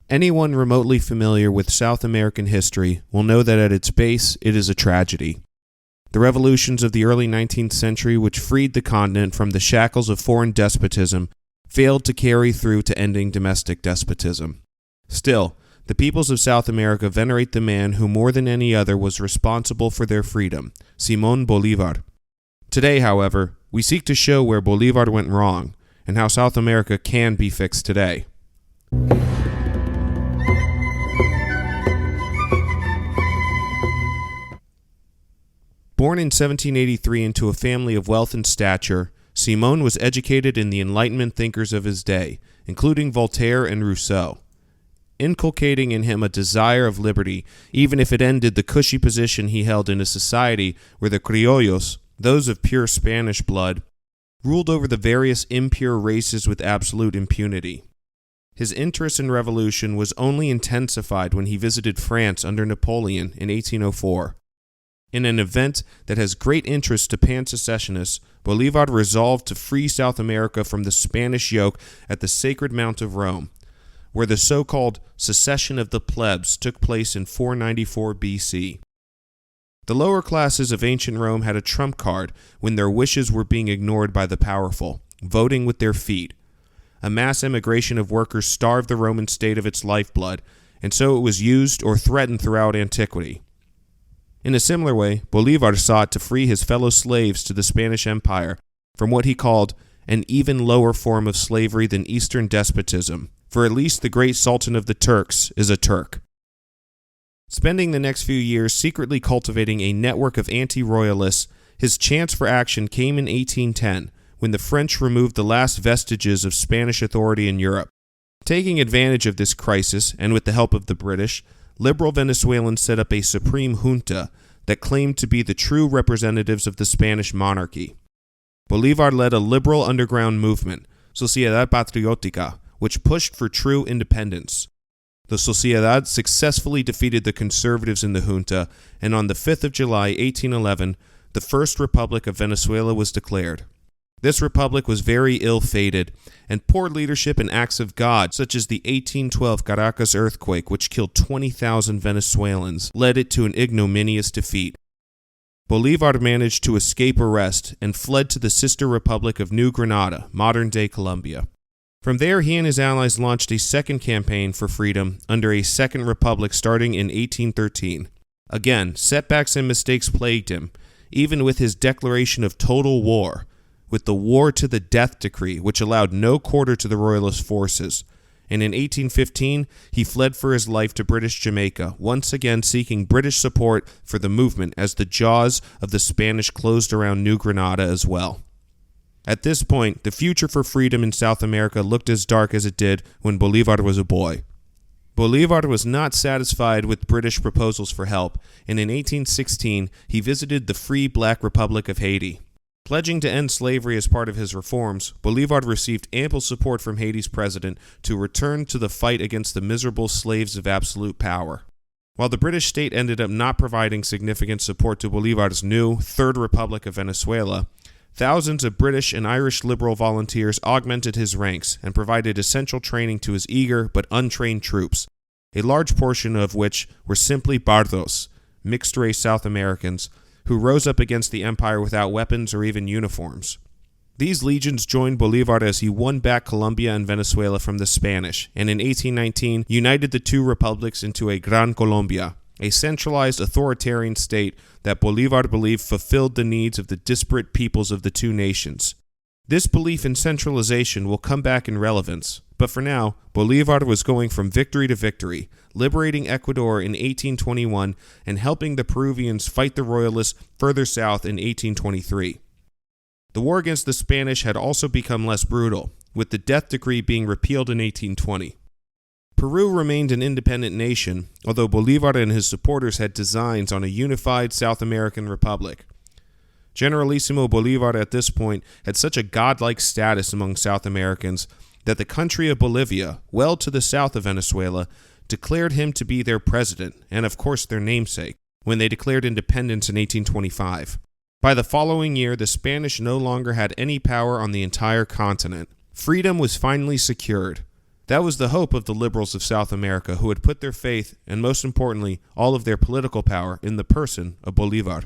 Anyone remotely familiar with South American history will know that at its base, it is a tragedy. The revolutions of the early 19th century, which freed the continent from the shackles of foreign despotism, failed to carry through to ending domestic despotism. Still, the peoples of South America venerate the man who more than any other was responsible for their freedom, Simón Bolívar. Today, however, we seek to show where Bolívar went wrong and how South America can be fixed today. Born in 1783 into a family of wealth and stature, Simón was educated in the Enlightenment thinkers of his day, including Voltaire and Rousseau, inculcating in him a desire of liberty, even if it ended the cushy position he held in a society where the criollos, those of pure Spanish blood, ruled over the various impure races with absolute impunity. His interest in revolution was only intensified when he visited France under Napoleon in 1804. In an event that has great interest to pan-secessionists, Bolívar resolved to free South America from the Spanish yoke at the Sacred Mount of Rome, where the so-called secession of the plebs took place in 494 BC. The lower classes of ancient Rome had a trump card when their wishes were being ignored by the powerful, voting with their feet. A mass emigration of workers starved the Roman state of its lifeblood, and so it was used or threatened throughout antiquity. In a similar way, Bolívar sought to free his fellow slaves to the Spanish Empire from what he called an even lower form of slavery than Eastern despotism, for at least the great Sultan of the Turks is a Turk. Spending the next few years secretly cultivating a network of anti-royalists, his chance for action came in 1810, when the French removed the last vestiges of Spanish authority in Europe. Taking advantage of this crisis, and with the help of the British, liberal Venezuelans set up a supreme junta that claimed to be the true representatives of the Spanish monarchy. Bolívar led a liberal underground movement, Sociedad Patriótica, which pushed for true independence. The Sociedad successfully defeated the conservatives in the junta, and on the 5th of July, 1811, the First Republic of Venezuela was declared. This republic was very ill-fated, and poor leadership and acts of God, such as the 1812 Caracas earthquake, which killed 20,000 Venezuelans, led it to an ignominious defeat. Bolívar managed to escape arrest and fled to the sister republic of New Granada, modern-day Colombia. From there, he and his allies launched a second campaign for freedom under a second republic starting in 1813. Again, setbacks and mistakes plagued him, even with his declaration of total war, with the war to the death decree, which allowed no quarter to the royalist forces. And in 1815, he fled for his life to British Jamaica, once again seeking British support for the movement as the jaws of the Spanish closed around New Granada as well. At this point, the future for freedom in South America looked as dark as it did when Bolívar was a boy. Bolívar was not satisfied with British proposals for help, and in 1816, he visited the Free Black Republic of Haiti. Pledging to end slavery as part of his reforms, Bolívar received ample support from Haiti's president to return to the fight against the miserable slaves of absolute power. While the British state ended up not providing significant support to Bolívar's new Third Republic of Venezuela, thousands of British and Irish liberal volunteers augmented his ranks and provided essential training to his eager but untrained troops, a large portion of which were simply bardos, mixed-race South Americans, who rose up against the empire without weapons or even uniforms. These legions joined Bolívar as he won back Colombia and Venezuela from the Spanish, and in 1819 united the two republics into a Gran Colombia, a centralized authoritarian state that Bolívar believed fulfilled the needs of the disparate peoples of the two nations. This belief in centralization will come back in relevance, but for now, Bolívar was going from victory to victory, liberating Ecuador in 1821 and helping the Peruvians fight the royalists further south in 1823. The war against the Spanish had also become less brutal, with the death decree being repealed in 1820. Peru remained an independent nation, although Bolívar and his supporters had designs on a unified South American republic. Generalissimo Bolívar at this point had such a godlike status among South Americans that the country of Bolivia, well to the south of Venezuela, declared him to be their president, and of course their namesake, when they declared independence in 1825. By the following year, the Spanish no longer had any power on the entire continent. Freedom was finally secured. That was the hope of the liberals of South America, who had put their faith, and most importantly, all of their political power, in the person of Bolivar.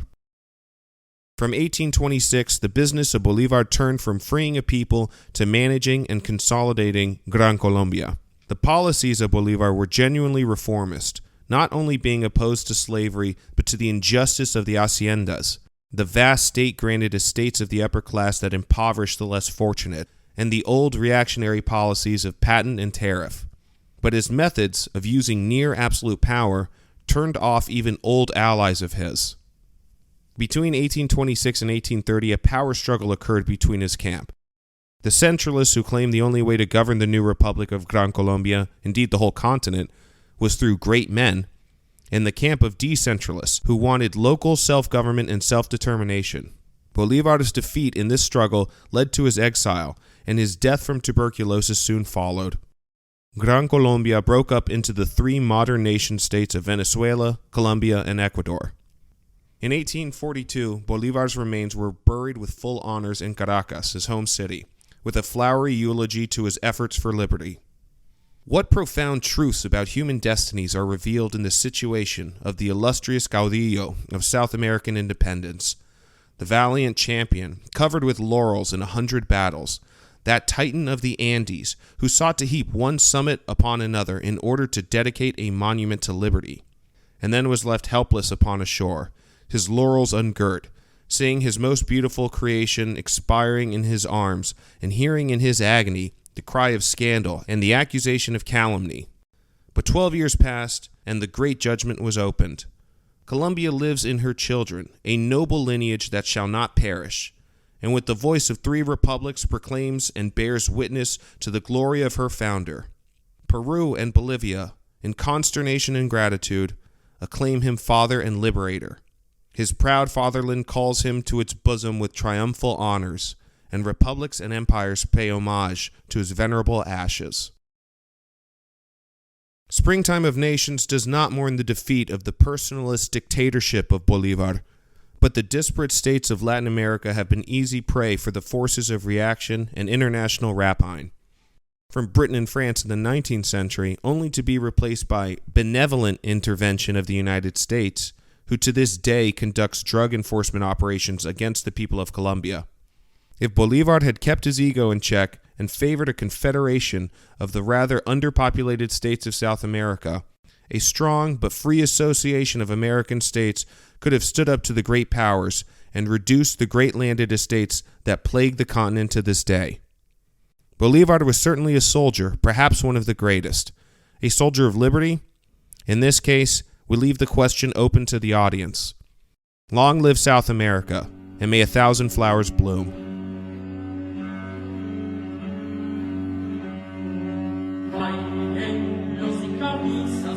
From 1826, the business of Bolivar turned from freeing a people to managing and consolidating Gran Colombia. The policies of Bolivar were genuinely reformist, not only being opposed to slavery, but to the injustice of the haciendas, the vast state-granted estates of the upper class that impoverished the less fortunate, and the old reactionary policies of patent and tariff. But his methods of using near absolute power turned off even old allies of his. Between 1826 and 1830, a power struggle occurred between his camp. The centralists, who claimed the only way to govern the new Republic of Gran Colombia, indeed the whole continent, was through great men, and the camp of decentralists, who wanted local self-government and self-determination. Bolivar's defeat in this struggle led to his exile, and his death from tuberculosis soon followed. Gran Colombia broke up into the three modern nation-states of Venezuela, Colombia, and Ecuador. In 1842, Bolivar's remains were buried with full honors in Caracas, his home city, with a flowery eulogy to his efforts for liberty. What profound truths about human destinies are revealed in the situation of the illustrious caudillo of South American independence, the valiant champion, covered with laurels in 100 battles, that titan of the Andes, who sought to heap one summit upon another in order to dedicate a monument to liberty, and then was left helpless upon a shore, his laurels ungirt, seeing his most beautiful creation expiring in his arms, and hearing in his agony the cry of scandal and the accusation of calumny. But 12 years passed, and the great judgment was opened. Colombia lives in her children, a noble lineage that shall not perish, and with the voice of 3 republics proclaims and bears witness to the glory of her founder. Peru and Bolivia, in consternation and gratitude, acclaim him father and liberator. His proud fatherland calls him to its bosom with triumphal honors, and republics and empires pay homage to his venerable ashes. Springtime of Nations does not mourn the defeat of the personalist dictatorship of Bolivar, but the disparate states of Latin America have been easy prey for the forces of reaction and international rapine. From Britain and France in the 19th century, only to be replaced by benevolent intervention of the United States, who to this day conducts drug enforcement operations against the people of Colombia. If Bolivar had kept his ego in check and favored a confederation of the rather underpopulated states of South America, a strong but free association of American states could have stood up to the great powers and reduced the great landed estates that plague the continent to this day. Bolivar was certainly a soldier, perhaps one of the greatest. A soldier of liberty? In this case, we leave the question open to the audience. Long live South America, and may 1,000 flowers bloom. Los y camisa